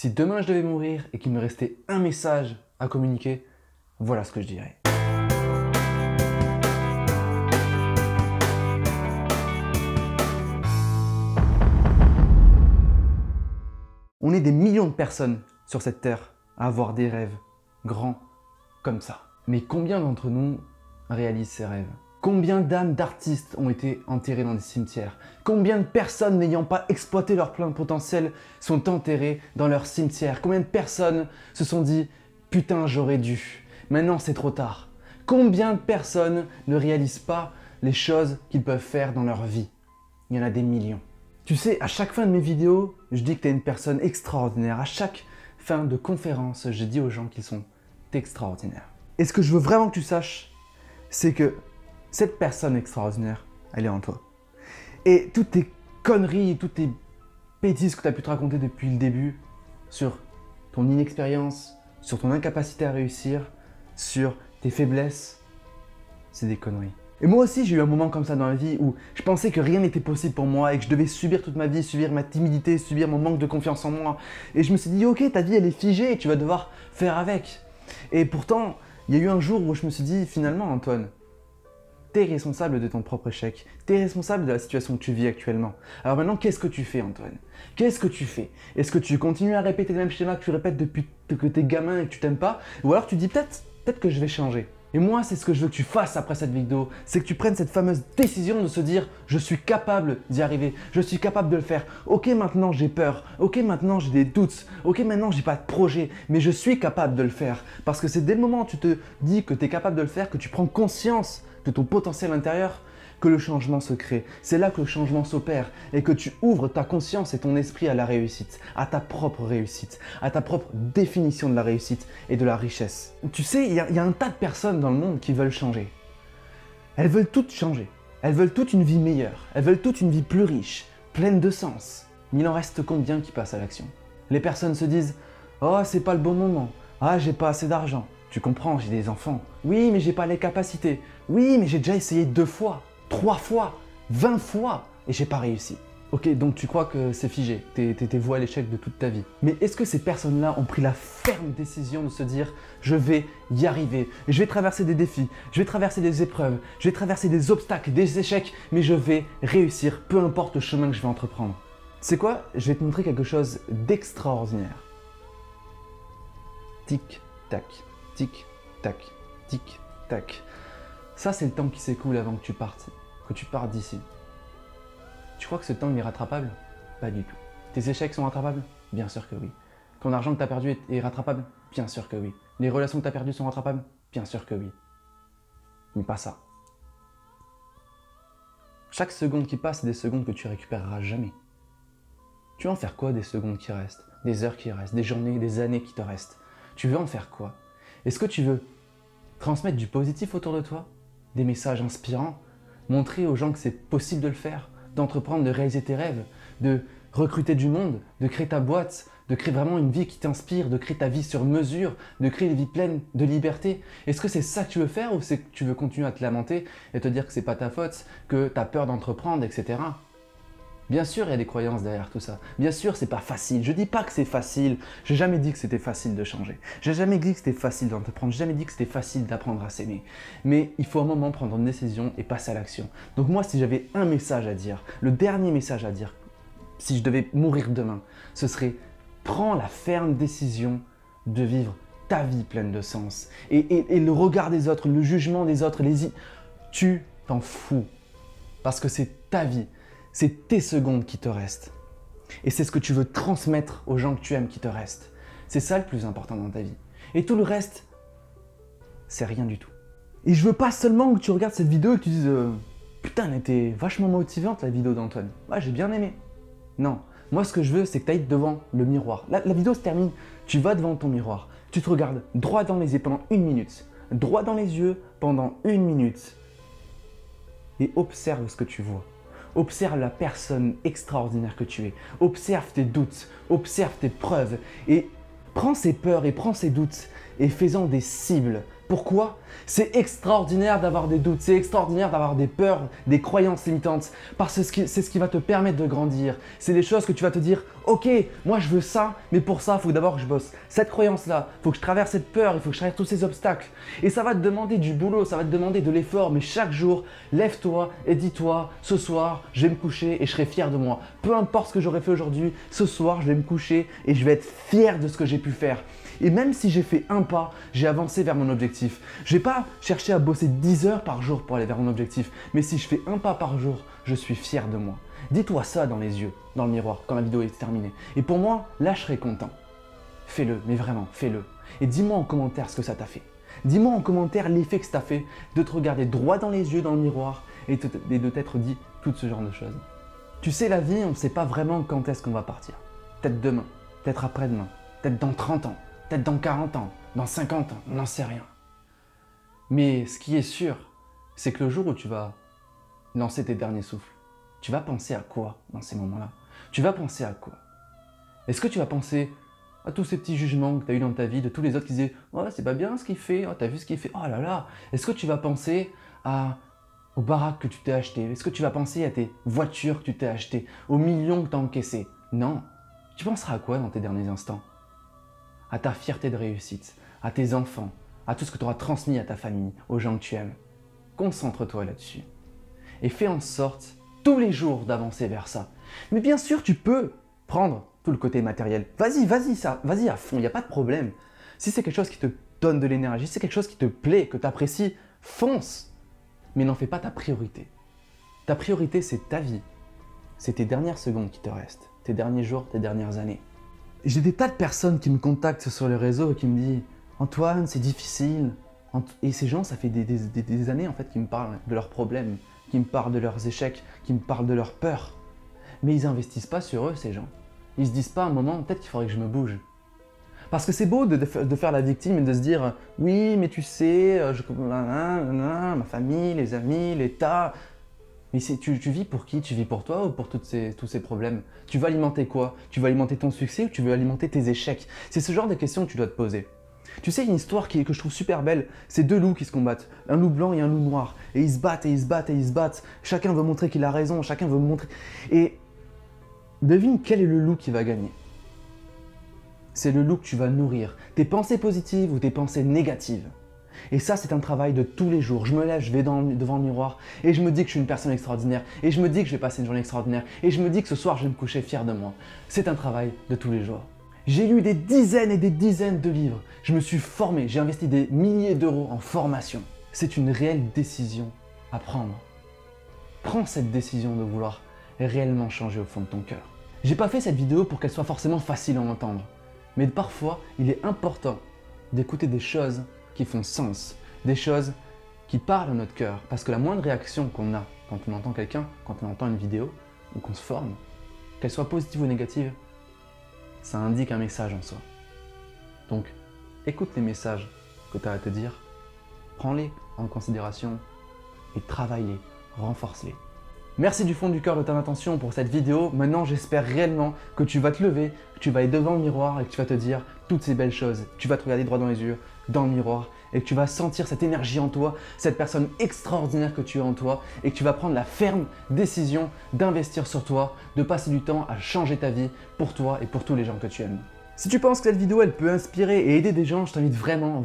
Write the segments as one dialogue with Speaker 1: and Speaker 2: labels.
Speaker 1: Si demain je devais mourir et qu'il me restait un message à communiquer, voilà ce que je dirais. On est des millions de personnes sur cette terre à avoir des rêves grands comme ça. Mais combien d'entre nous réalisent ces rêves? Combien d'âmes d'artistes ont été enterrées dans des cimetières? Combien de personnes n'ayant pas exploité leur plein potentiel sont enterrées dans leur cimetière? Combien de personnes se sont dit « Putain, j'aurais dû, maintenant c'est trop tard ». Combien de personnes ne réalisent pas les choses qu'ils peuvent faire dans leur vie? Il y en a des millions. Tu sais, à chaque fin de mes vidéos, je dis que tu es une personne extraordinaire. À chaque fin de conférence, je dis aux gens qu'ils sont extraordinaires. Et ce que je veux vraiment que tu saches, c'est que cette personne extraordinaire, elle est en toi. Et toutes tes conneries, toutes tes bêtises que tu as pu te raconter depuis le début sur ton inexpérience, sur ton incapacité à réussir, sur tes faiblesses, c'est des conneries. Et moi aussi, j'ai eu un moment comme ça dans la vie où je pensais que rien n'était possible pour moi et que je devais subir toute ma vie, subir ma timidité, subir mon manque de confiance en moi. Et je me suis dit, ok, ta vie, elle est figée et tu vas devoir faire avec. Et pourtant, il y a eu un jour où je me suis dit, finalement, Antoine, t'es responsable de ton propre échec. T'es responsable de la situation que tu vis actuellement. Alors maintenant, qu'est-ce que tu fais, Antoine? Qu'est-ce que tu fais? Est-ce que tu continues à répéter le même schéma que tu répètes depuis que t'es gamin et que tu t'aimes pas? Ou alors tu dis peut-être que je vais changer. Et moi, c'est ce que je veux que tu fasses après cette vidéo. C'est que tu prennes cette fameuse décision de se dire « Je suis capable d'y arriver. Je suis capable de le faire. Ok, maintenant j'ai peur. Ok, maintenant j'ai des doutes. Ok, maintenant j'ai pas de projet. Mais je suis capable de le faire. » Parce que c'est dès le moment où tu te dis que tu es capable de le faire, que tu prends conscience de ton potentiel intérieur, que le changement se crée. C'est là que le changement s'opère et que tu ouvres ta conscience et ton esprit à la réussite, à ta propre réussite, à ta propre définition de la réussite et de la richesse. Tu sais, il y a un tas de personnes dans le monde qui veulent changer. Elles veulent toutes changer. Elles veulent toute une vie meilleure. Elles veulent toute une vie plus riche, pleine de sens. Mais il en reste combien qui passent à l'action? Les personnes se disent « Oh, c'est pas le bon moment. Ah, j'ai pas assez d'argent. Tu comprends, j'ai des enfants. Oui, mais j'ai pas les capacités. Oui, mais j'ai déjà essayé 2 fois. 3 fois, 20 fois, et j'ai pas réussi. » Ok, donc tu crois que c'est figé, t'es voué à l'échec de toute ta vie. Mais est-ce que ces personnes-là ont pris la ferme décision de se dire « Je vais y arriver, je vais traverser des défis, je vais traverser des épreuves, je vais traverser des obstacles, des échecs, mais je vais réussir, peu importe le chemin que je vais entreprendre. » C'est quoi? Je vais te montrer quelque chose d'extraordinaire. Tic, tac, tic, tac, tic, tac. Ça, c'est le temps qui s'écoule avant que tu partes d'ici. Tu crois que ce temps il est rattrapable? Pas du tout. Tes échecs sont rattrapables? Bien sûr que oui. Ton argent que tu as perdu est rattrapable? Bien sûr que oui. Les relations que tu as perdues sont rattrapables? Bien sûr que oui. Mais pas ça. Chaque seconde qui passe, c'est des secondes que tu récupéreras jamais. Tu veux en faire quoi des secondes qui restent? Des heures qui restent? Des journées, des années qui te restent? Tu veux en faire quoi? Est-ce que tu veux transmettre du positif autour de toi? Des messages inspirants? Montrer aux gens que c'est possible de le faire, d'entreprendre, de réaliser tes rêves, de recruter du monde, de créer ta boîte, de créer vraiment une vie qui t'inspire, de créer ta vie sur mesure, de créer une vie pleine de liberté. Est-ce que c'est ça que tu veux faire ou c'est que tu veux continuer à te lamenter et te dire que c'est pas ta faute, que tu as peur d'entreprendre, etc. Bien sûr, il y a des croyances derrière tout ça. Bien sûr, c'est pas facile. Je dis pas que c'est facile. J'ai jamais dit que c'était facile de changer. J'ai jamais dit que c'était facile d'entreprendre. J'ai jamais dit que c'était facile d'apprendre à s'aimer. Mais il faut un moment prendre une décision et passer à l'action. Donc moi, si j'avais un message à dire, le dernier message à dire, si je devais mourir demain, ce serait prends la ferme décision de vivre ta vie pleine de sens. Et le regard des autres, le jugement des autres, tu t'en fous. Parce que c'est ta vie. C'est tes secondes qui te restent. Et c'est ce que tu veux transmettre aux gens que tu aimes qui te restent. C'est ça le plus important dans ta vie. Et tout le reste, c'est rien du tout. Et je veux pas seulement que tu regardes cette vidéo et que tu dises putain, elle était vachement motivante la vidéo d'Antoine. Ouais, j'ai bien aimé. Non, moi ce que je veux, c'est que tu ailles devant le miroir. La vidéo se termine, tu vas devant ton miroir. Tu te regardes droit dans les yeux pendant 1 minute. Droit dans les yeux pendant 1 minute. Et observe ce que tu vois. Observe la personne extraordinaire que tu es. Observe tes doutes, observe tes preuves et prends ces peurs et prends ces doutes et fais-en des cibles. Pourquoi? C'est extraordinaire d'avoir des doutes, c'est extraordinaire d'avoir des peurs, des croyances limitantes parce que c'est ce qui va te permettre de grandir. C'est des choses que tu vas te dire « ok, moi je veux ça, mais pour ça, il faut d'abord que je bosse cette croyance-là, il faut que je traverse cette peur, il faut que je traverse tous ces obstacles. Et ça va te demander du boulot, ça va te demander de l'effort, mais chaque jour, lève-toi et dis-toi, ce soir, je vais me coucher et je serai fier de moi. Peu importe ce que j'aurais fait aujourd'hui, ce soir, je vais me coucher et je vais être fier de ce que j'ai pu faire. Et même si j'ai fait un pas, j'ai avancé vers mon objectif. Je vais pas chercher à bosser 10 heures par jour pour aller vers mon objectif, mais si je fais un pas par jour, je suis fier de moi. Dis-toi ça dans les yeux, dans le miroir, quand la vidéo est terminée. Et pour moi, là, je serai content. Fais-le, mais vraiment, fais-le. Et dis-moi en commentaire ce que ça t'a fait. Dis-moi en commentaire l'effet que ça t'a fait de te regarder droit dans les yeux dans le miroir et de t'être dit tout ce genre de choses. Tu sais, la vie, on ne sait pas vraiment quand est-ce qu'on va partir. Peut-être demain, peut-être après-demain, peut-être dans 30 ans, peut-être dans 40 ans, dans 50 ans, on n'en sait rien. Mais ce qui est sûr, c'est que le jour où tu vas lancer tes derniers souffles, tu vas penser à quoi dans ces moments-là? Tu vas penser à quoi? Est-ce que tu vas penser à tous ces petits jugements que tu as eu dans ta vie, de tous les autres qui disaient « Oh, c'est pas bien ce qu'il fait, oh, t'as vu ce qu'il fait, oh là là ». Est-ce que tu vas penser aux baraques que tu t'es achetées? Est-ce que tu vas penser à tes voitures que tu t'es achetées, aux millions que tu as encaissés? Non. Tu penseras à quoi dans tes derniers instants? À ta fierté de réussite, à tes enfants, à tout ce que tu auras transmis à ta famille, aux gens que tu aimes. Concentre-toi là-dessus. Et fais en sorte tous les jours d'avancer vers ça. Mais bien sûr, tu peux prendre tout le côté matériel. Vas-y à fond, il n'y a pas de problème. Si c'est quelque chose qui te donne de l'énergie, si c'est quelque chose qui te plaît, que tu apprécies, fonce. Mais n'en fais pas ta priorité. Ta priorité, c'est ta vie. C'est tes dernières secondes qui te restent, tes derniers jours, tes dernières années. J'ai des tas de personnes qui me contactent sur les réseaux et qui me disent « Antoine, c'est difficile ». Et ces gens, ça fait des années en fait qu'ils me parlent de leurs problèmes, qui me parlent de leurs échecs, qui me parlent de leurs peurs. Mais ils n'investissent pas sur eux, ces gens. Ils se disent pas à un moment, peut-être qu'il faudrait que je me bouge. Parce que c'est beau de faire la victime et de se dire « Oui, mais tu sais, ma famille, les amis, l'État… » Mais tu vis pour qui? Tu vis pour toi ou pour tous ces problèmes? Tu veux alimenter quoi? Tu veux alimenter ton succès ou tu veux alimenter tes échecs? C'est ce genre de questions que tu dois te poser. Tu sais, une histoire que je trouve super belle, c'est deux loups qui se combattent, un loup blanc et un loup noir. Et ils se battent et ils se battent et ils se battent. Chacun veut montrer qu'il a raison, chacun veut montrer… Et devine quel est le loup qui va gagner. C'est le loup que tu vas nourrir, tes pensées positives ou tes pensées négatives. Et ça, c'est un travail de tous les jours. Je me lève, je vais devant le miroir et je me dis que je suis une personne extraordinaire. Et je me dis que je vais passer une journée extraordinaire. Et je me dis que ce soir, je vais me coucher fier de moi. C'est un travail de tous les jours. J'ai lu des dizaines et des dizaines de livres. Je me suis formé, j'ai investi des milliers d'euros en formation. C'est une réelle décision à prendre. Prends cette décision de vouloir réellement changer au fond de ton cœur. J'ai pas fait cette vidéo pour qu'elle soit forcément facile à entendre. Mais parfois, il est important d'écouter des choses qui font sens, des choses qui parlent à notre cœur. Parce que la moindre réaction qu'on a quand on entend quelqu'un, quand on entend une vidéo ou qu'on se forme, qu'elle soit positive ou négative, ça indique un message en soi. Donc, écoute les messages que tu as à te dire, prends-les en considération et travaille-les, renforce-les. Merci du fond du cœur de ton attention pour cette vidéo. Maintenant, j'espère réellement que tu vas te lever, que tu vas aller devant le miroir et que tu vas te dire toutes ces belles choses. Tu vas te regarder droit dans les yeux, dans le miroir, et que tu vas sentir cette énergie en toi, cette personne extraordinaire que tu as en toi, et que tu vas prendre la ferme décision d'investir sur toi, de passer du temps à changer ta vie pour toi et pour tous les gens que tu aimes. Si tu penses que cette vidéo elle peut inspirer et aider des gens, je t'invite vraiment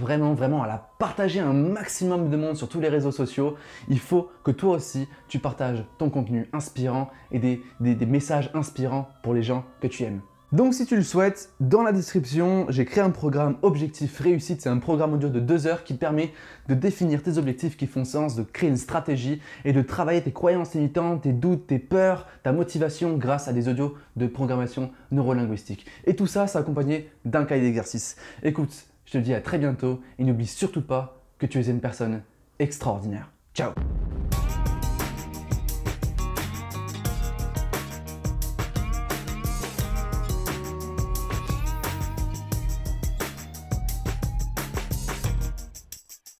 Speaker 1: à la partager à un maximum de monde sur tous les réseaux sociaux. Il faut que toi aussi tu partages ton contenu inspirant et des messages inspirants pour les gens que tu aimes. Donc si tu le souhaites, dans la description, j'ai créé un programme Objectif Réussite. C'est un programme audio de 2 heures qui te permet de définir tes objectifs qui font sens, de créer une stratégie et de travailler tes croyances limitantes, tes doutes, tes peurs, ta motivation grâce à des audios de programmation neurolinguistique. Et tout ça, c'est accompagné d'un cahier d'exercice. Écoute, je te dis à très bientôt et n'oublie surtout pas que tu es une personne extraordinaire. Ciao!